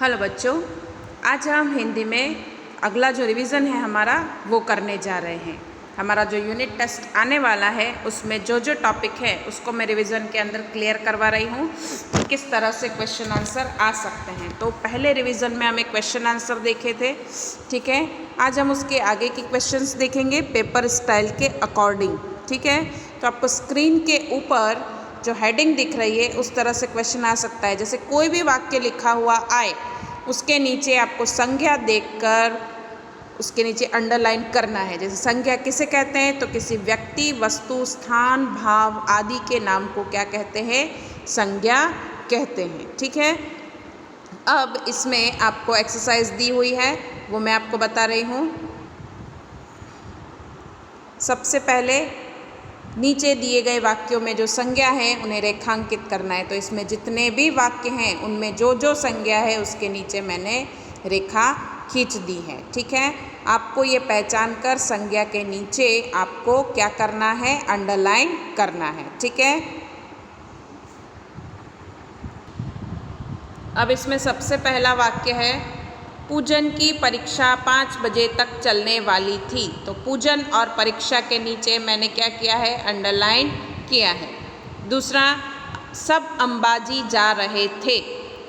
Hello बच्चों, आज हम हिंदी में अगला जो रिवीज़न है हमारा वो करने जा रहे हैं। हमारा जो यूनिट टेस्ट आने वाला है उसमें जो जो टॉपिक है उसको मैं रिवीज़न के अंदर क्लियर करवा रही हूँ कि किस तरह से क्वेश्चन आंसर आ सकते हैं। तो पहले रिवीज़न में हमें क्वेश्चन आंसर देखे थे, ठीक है। आज हम उसके आगे की क्वेश्चंस देखेंगे पेपर स्टाइल के अकॉर्डिंग, ठीक है। तो आपको स्क्रीन के ऊपर जो हेडिंग दिख रही है उस तरह से क्वेश्चन आ सकता है। जैसे कोई भी वाक्य लिखा हुआ आए उसके नीचे आपको संज्ञा देखकर उसके नीचे अंडरलाइन करना है। जैसे संज्ञा किसे कहते हैं, तो किसी व्यक्ति, वस्तु, स्थान, भाव आदि के नाम को क्या कहते हैं, संज्ञा कहते हैं, ठीक है। अब इसमें आपको एक्सरसाइज दी हुई है वो मैं आपको बता रही हूँ। सबसे पहले नीचे दिए गए वाक्यों में जो संज्ञा है उन्हें रेखांकित करना है। तो इसमें जितने भी वाक्य हैं उनमें जो जो संज्ञा है उसके नीचे मैंने रेखा खींच दी है, ठीक है। आपको ये पहचान कर संज्ञा के नीचे आपको क्या करना है, अंडरलाइन करना है, ठीक है। अब इसमें सबसे पहला वाक्य है, पूजन की परीक्षा 5 बजे तक चलने वाली थी। तो पूजन और परीक्षा के नीचे मैंने क्या किया है, अंडरलाइन किया है। दूसरा, सब अंबाजी जा रहे थे,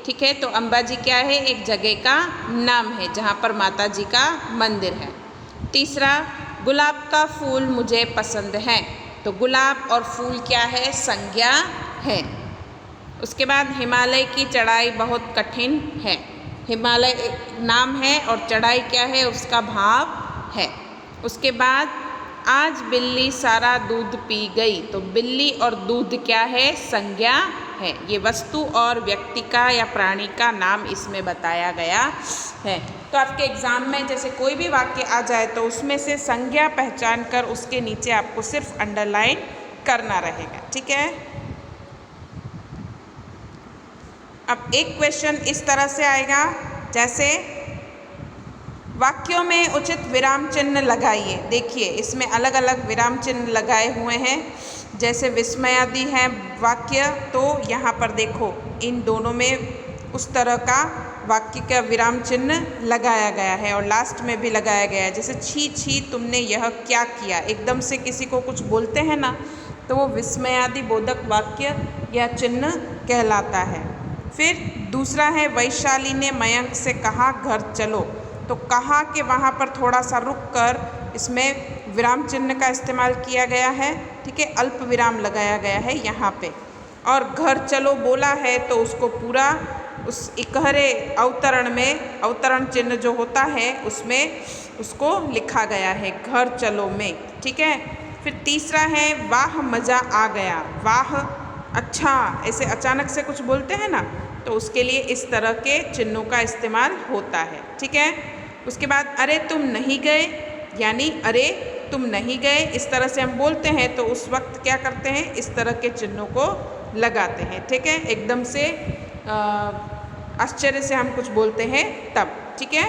ठीक है। तो अंबाजी क्या है, एक जगह का नाम है जहाँ पर माता जी का मंदिर है। तीसरा, गुलाब का फूल मुझे पसंद है। तो गुलाब और फूल क्या है, संज्ञा है। उसके बाद हिमालय की चढ़ाई बहुत कठिन है। हिमालय नाम है और चढ़ाई क्या है, उसका भाव है। उसके बाद आज बिल्ली सारा दूध पी गई। तो बिल्ली और दूध क्या है, संज्ञा है। ये वस्तु और व्यक्ति का या प्राणी का नाम इसमें बताया गया है। तो आपके एग्जाम में जैसे कोई भी वाक्य आ जाए तो उसमें से संज्ञा पहचान कर उसके नीचे आपको सिर्फ अंडरलाइन करना रहेगा, ठीक है। अब एक क्वेश्चन इस तरह से आएगा, जैसे वाक्यों में उचित विराम चिन्ह लगाइए। देखिए इसमें अलग अलग विराम चिन्ह लगाए हुए हैं। जैसे विस्मयादि है वाक्य, तो यहाँ पर देखो इन दोनों में उस तरह का वाक्य का विराम चिन्ह लगाया गया है और लास्ट में भी लगाया गया है। जैसे छी छी तुमने यह क्या किया, एकदम से किसी को कुछ बोलते हैं ना, तो वो विस्मयादि बोधक वाक्य या चिन्ह कहलाता है। फिर दूसरा है, वैशाली ने मयंक से कहा घर चलो। तो कहा के वहाँ पर थोड़ा सा रुक कर इसमें विराम चिन्ह का इस्तेमाल किया गया है, ठीक है। अल्प विराम लगाया गया है यहाँ पे। और घर चलो बोला है तो उसको पूरा उस इकहरे अवतरण में, अवतरण चिन्ह जो होता है उसमें उसको लिखा गया है घर चलो में, ठीक है। फिर तीसरा है, वाह मज़ा आ गया। वाह अच्छा, ऐसे अचानक से कुछ बोलते हैं ना, तो उसके लिए इस तरह के चिन्हों का इस्तेमाल होता है, ठीक है। उसके बाद अरे तुम नहीं गए, यानी अरे तुम नहीं गए इस तरह से हम बोलते हैं तो उस वक्त क्या करते हैं, इस तरह के चिन्हों को लगाते हैं, ठीक है। एकदम से आश्चर्य से हम कुछ बोलते हैं तब, ठीक है।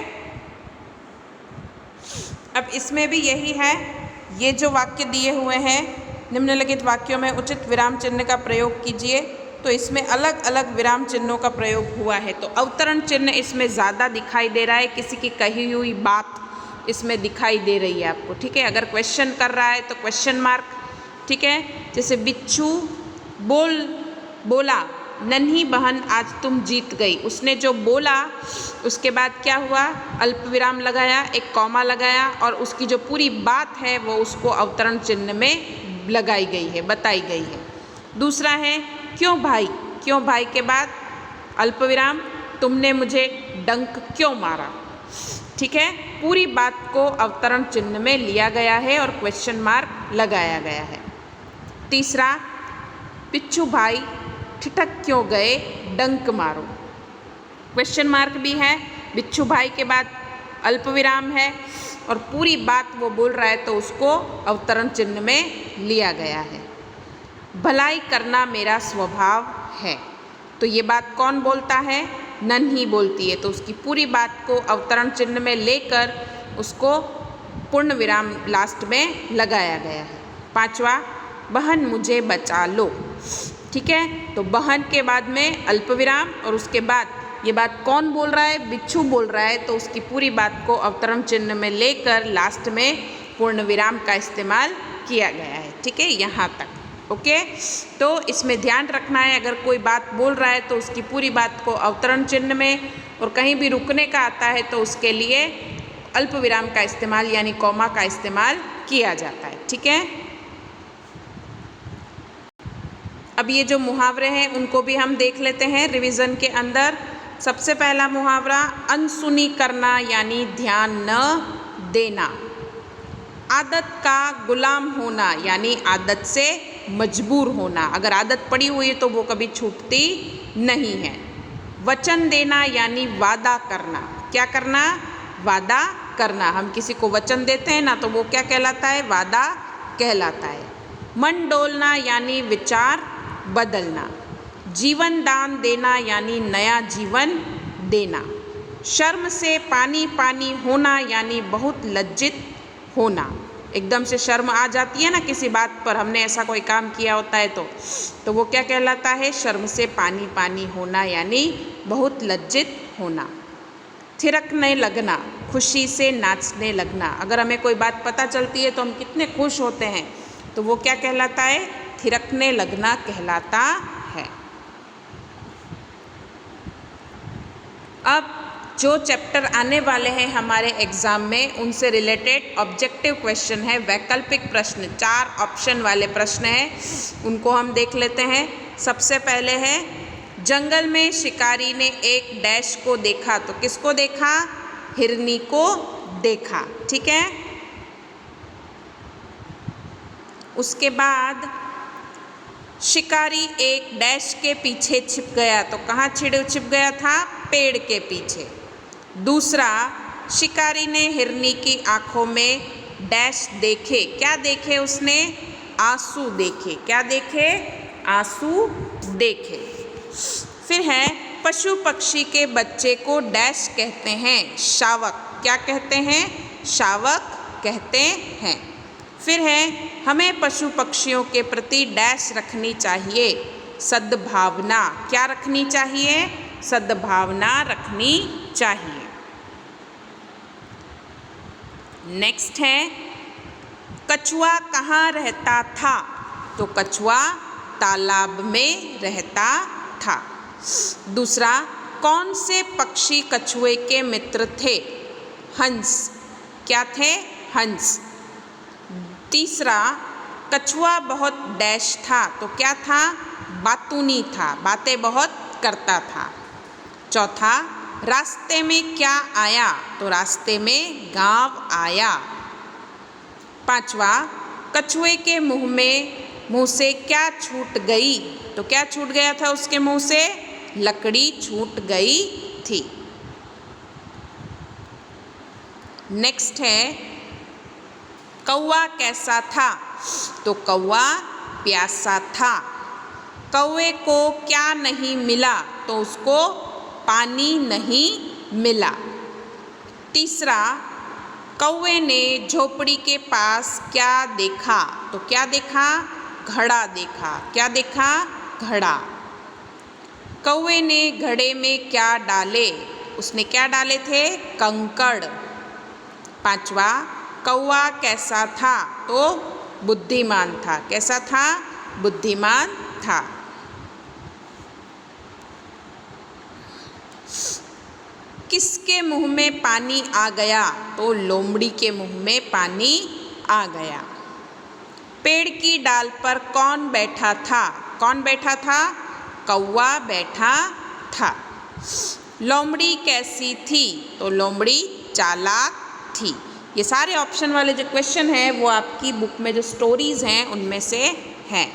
अब इसमें भी यही है, ये जो वाक्य दिए हुए हैं, निम्नलिखित वाक्यों में उचित विराम चिन्ह का प्रयोग कीजिए। तो इसमें अलग अलग विराम चिन्हों का प्रयोग हुआ है। तो अवतरण चिन्ह इसमें ज़्यादा दिखाई दे रहा है, किसी की कही हुई बात इसमें दिखाई दे रही है आपको, ठीक है। अगर क्वेश्चन कर रहा है तो क्वेश्चन मार्क, ठीक है। जैसे बिच्छू बोला नन्ही बहन आज तुम जीत गई। उसने जो बोला उसके बाद क्या हुआ, अल्प विराम लगाया, एक कॉमा लगाया और उसकी जो पूरी बात है वो उसको अवतरण चिन्ह में लगाई गई है, बताई गई है। दूसरा है, क्यों भाई। क्यों भाई के बाद अल्प विराम, तुमने मुझे डंक क्यों मारा, ठीक है। पूरी बात को अवतरण चिन्ह में लिया गया है और क्वेश्चन मार्क लगाया गया है। तीसरा, पिच्चू भाई ठिठक क्यों गए, डंक मारो। क्वेश्चन मार्क भी है, बिच्छू भाई के बाद अल्प विराम है और पूरी बात वो बोल रहा है तो उसको अवतरण चिन्ह में लिया गया है। भलाई करना मेरा स्वभाव है। तो ये बात कौन बोलता है, नन्ही बोलती है, तो उसकी पूरी बात को अवतरण चिन्ह में लेकर उसको पूर्ण विराम लास्ट में लगाया गया है। पांचवा, बहन मुझे बचा लो, ठीक है। तो बहन के बाद में अल्प विराम और उसके बाद ये बात कौन बोल रहा है? बिच्छू बोल रहा है, तो उसकी पूरी बात को अवतरण चिन्ह में लेकर लास्ट में पूर्ण विराम का इस्तेमाल किया गया है। ठीक है, यहाँ तक ओके। तो इसमें ध्यान रखना है, अगर कोई बात बोल रहा है तो उसकी पूरी बात को अवतरण चिन्ह में, और कहीं भी रुकने का आता है तो उसके लिए अल्प विराम का इस्तेमाल यानी कॉमा का इस्तेमाल किया जाता है। ठीक है, अब ये जो मुहावरे हैं उनको भी हम देख लेते हैं रिवीजन के अंदर। सबसे पहला मुहावरा अनसुनी करना यानी ध्यान न देना। आदत का गुलाम होना यानी आदत से मजबूर होना, अगर आदत पड़ी हुई है तो वो कभी छूटती नहीं है। वचन देना यानी वादा करना। क्या करना? वादा करना। हम किसी को वचन देते हैं ना, तो वो क्या कहलाता है? वादा कहलाता है। मन डोलना यानी विचार बदलना। जीवन दान देना यानी नया जीवन देना। शर्म से पानी पानी होना यानी बहुत लज्जित होना। एकदम से शर्म आ जाती है ना किसी बात पर, हमने ऐसा कोई काम किया होता है तो वो क्या कहलाता है? शर्म से पानी पानी होना यानी बहुत लज्जित होना। थिरकने लगना, खुशी से नाचने लगना। अगर हमें कोई बात पता चलती है तो हम कितने खुश होते हैं, तो वो क्या कहलाता है? थिरकने लगना कहलाता है। अब जो चैप्टर आने वाले हैं हमारे एग्ज़ाम में, उनसे रिलेटेड ऑब्जेक्टिव क्वेश्चन है, वैकल्पिक प्रश्न, 4 ऑप्शन वाले प्रश्न हैं, उनको हम देख लेते हैं। सबसे पहले है, जंगल में शिकारी ने एक डैश को देखा, तो किसको देखा? हिरनी को देखा। ठीक है, उसके बाद शिकारी एक डैश के पीछे छिप गया, तो कहाँ छिप गया था? पेड़ के पीछे। दूसरा, शिकारी ने हिरनी की आँखों में डैश देखे। क्या देखे उसने? आंसू देखे। क्या देखे? आंसू देखे। फिर है, पशु पक्षी के बच्चे को डैश कहते हैं? शावक। क्या कहते हैं? शावक कहते हैं। फिर है, हमें पशु पक्षियों के प्रति डैश रखनी चाहिए? सद्भावना। क्या रखनी चाहिए? सद्भावना रखनी चाहिए। नेक्स्ट है, कछुआ कहाँ रहता था? तो कछुआ तालाब में रहता था। दूसरा, कौन से पक्षी कछुए के मित्र थे? हंस। क्या थे? हंस। तीसरा, कछुआ बहुत डैश था, तो क्या था? बातूनी था, बातें बहुत करता था। चौथा, रास्ते में क्या आया? तो रास्ते में गांव आया। पांचवा, कछुए के मुंह से क्या छूट गई? तो क्या छूट गया था उसके मुंह से? लकड़ी छूट गई थी। नेक्स्ट है, कौवा कैसा था? तो कौवा प्यासा था। कौवे को क्या नहीं मिला? तो उसको पानी नहीं मिला। तीसरा, कौवे ने झोपड़ी के पास क्या देखा? तो क्या देखा? घड़ा देखा। क्या देखा? घड़ा। कौवे ने घड़े में क्या डाले? उसने क्या डाले थे? कंकड़। पांचवा, कौवा कैसा था? तो बुद्धिमान था। कैसा था? बुद्धिमान था। किसके मुंह में पानी आ गया? तो लोमड़ी के मुंह में पानी आ गया। पेड़ की डाल पर कौन बैठा था? कौन बैठा था? कौवा बैठा था। लोमड़ी कैसी थी? तो लोमड़ी चालाक थी। ये सारे ऑप्शन वाले जो क्वेश्चन हैं वो आपकी बुक में जो स्टोरीज हैं उनमें से हैं।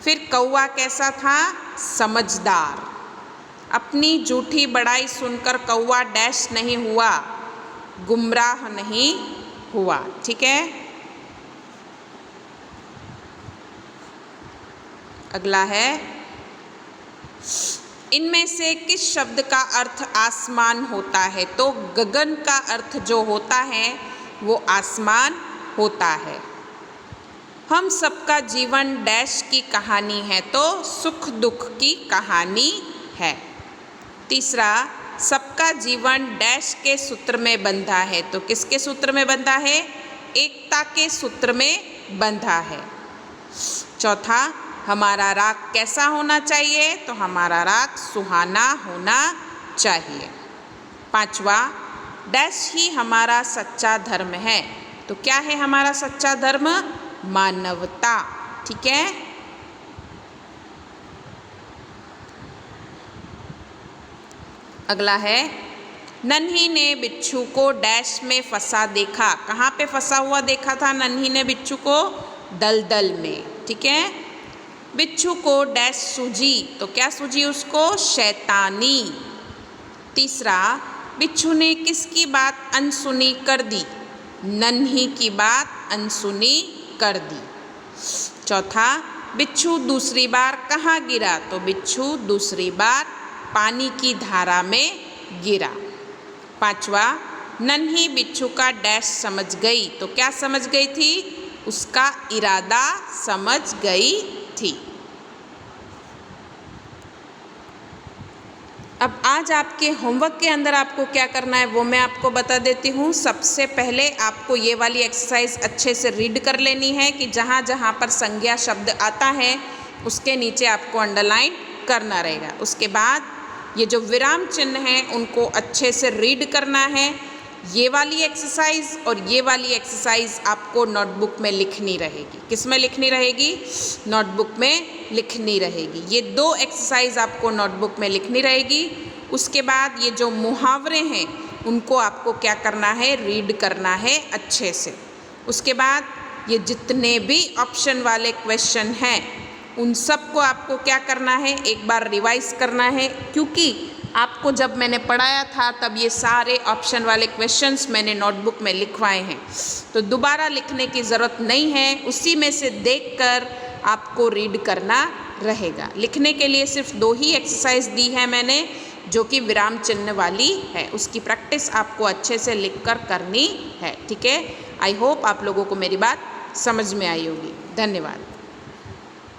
फिर कौवा कैसा था? समझदार। अपनी झूठी बड़ाई सुनकर कौवा डैश नहीं हुआ, गुमराह नहीं हुआ। ठीक है, अगला है, इनमें से किस शब्द का अर्थ आसमान होता है? तो गगन का अर्थ जो होता है वो आसमान होता है। हम सबका जीवन डैश की कहानी है, तो सुख दुख की कहानी है। तीसरा, सबका जीवन डैश के सूत्र में बंधा है, तो किसके सूत्र में बंधा है? एकता के सूत्र में बंधा है। चौथा, हमारा राग कैसा होना चाहिए? तो हमारा राग सुहाना होना चाहिए। पांचवा, डैश ही हमारा सच्चा धर्म है, तो क्या है हमारा सच्चा धर्म? मानवता। ठीक है। अगला है, नन्ही ने बिच्छू को डैश में फंसा देखा। कहाँ पे फंसा हुआ देखा था नन्ही ने बिच्छू को? दलदल में। ठीक है। बिच्छू को डैश सूझी, तो क्या सूझी उसको? शैतानी। तीसरा, बिच्छू ने किसकी बात अनसुनी कर दी? नन्ही की बात अनसुनी कर दी। चौथा, बिच्छू दूसरी बार कहाँ गिरा? तो बिच्छू दूसरी बार पानी की धारा में गिरा। पांचवा, नन्ही बिच्छू का डैश समझ गई, तो क्या समझ गई थी? उसका इरादा समझ गई थी। अब आज आपके होमवर्क के अंदर आपको क्या करना है वो मैं आपको बता देती हूँ। सबसे पहले आपको ये वाली एक्सरसाइज अच्छे से रीड कर लेनी है कि जहाँ जहाँ पर संज्ञा शब्द आता है उसके नीचे आपको अंडरलाइन करना रहेगा। उसके बाद ये जो विराम चिन्ह हैं उनको अच्छे से रीड करना है। ये वाली एक्सरसाइज और ये वाली एक्सरसाइज आपको नोटबुक में लिखनी रहेगी। किस में लिखनी रहेगी? नोटबुक में लिखनी रहेगी। ये दो एक्सरसाइज आपको नोटबुक में लिखनी रहेगी। उसके बाद ये जो मुहावरे हैं उनको आपको क्या करना है? रीड करना है अच्छे से। उसके बाद ये जितने भी ऑप्शन वाले क्वेश्चन हैं उन सबको आपको क्या करना है? एक बार रिवाइज करना है, क्योंकि आपको जब मैंने पढ़ाया था तब ये सारे ऑप्शन वाले क्वेश्चंस मैंने नोटबुक में लिखवाए हैं, तो दोबारा लिखने की ज़रूरत नहीं है। उसी में से देखकर आपको रीड करना रहेगा। लिखने के लिए सिर्फ दो ही एक्सरसाइज दी है मैंने, जो कि विराम चिन्ह वाली है। उसकी प्रैक्टिस आपको अच्छे से लिखकर करनी है। ठीक है। आई होप आप लोगों को मेरी बात समझ में आई होगी। धन्यवाद।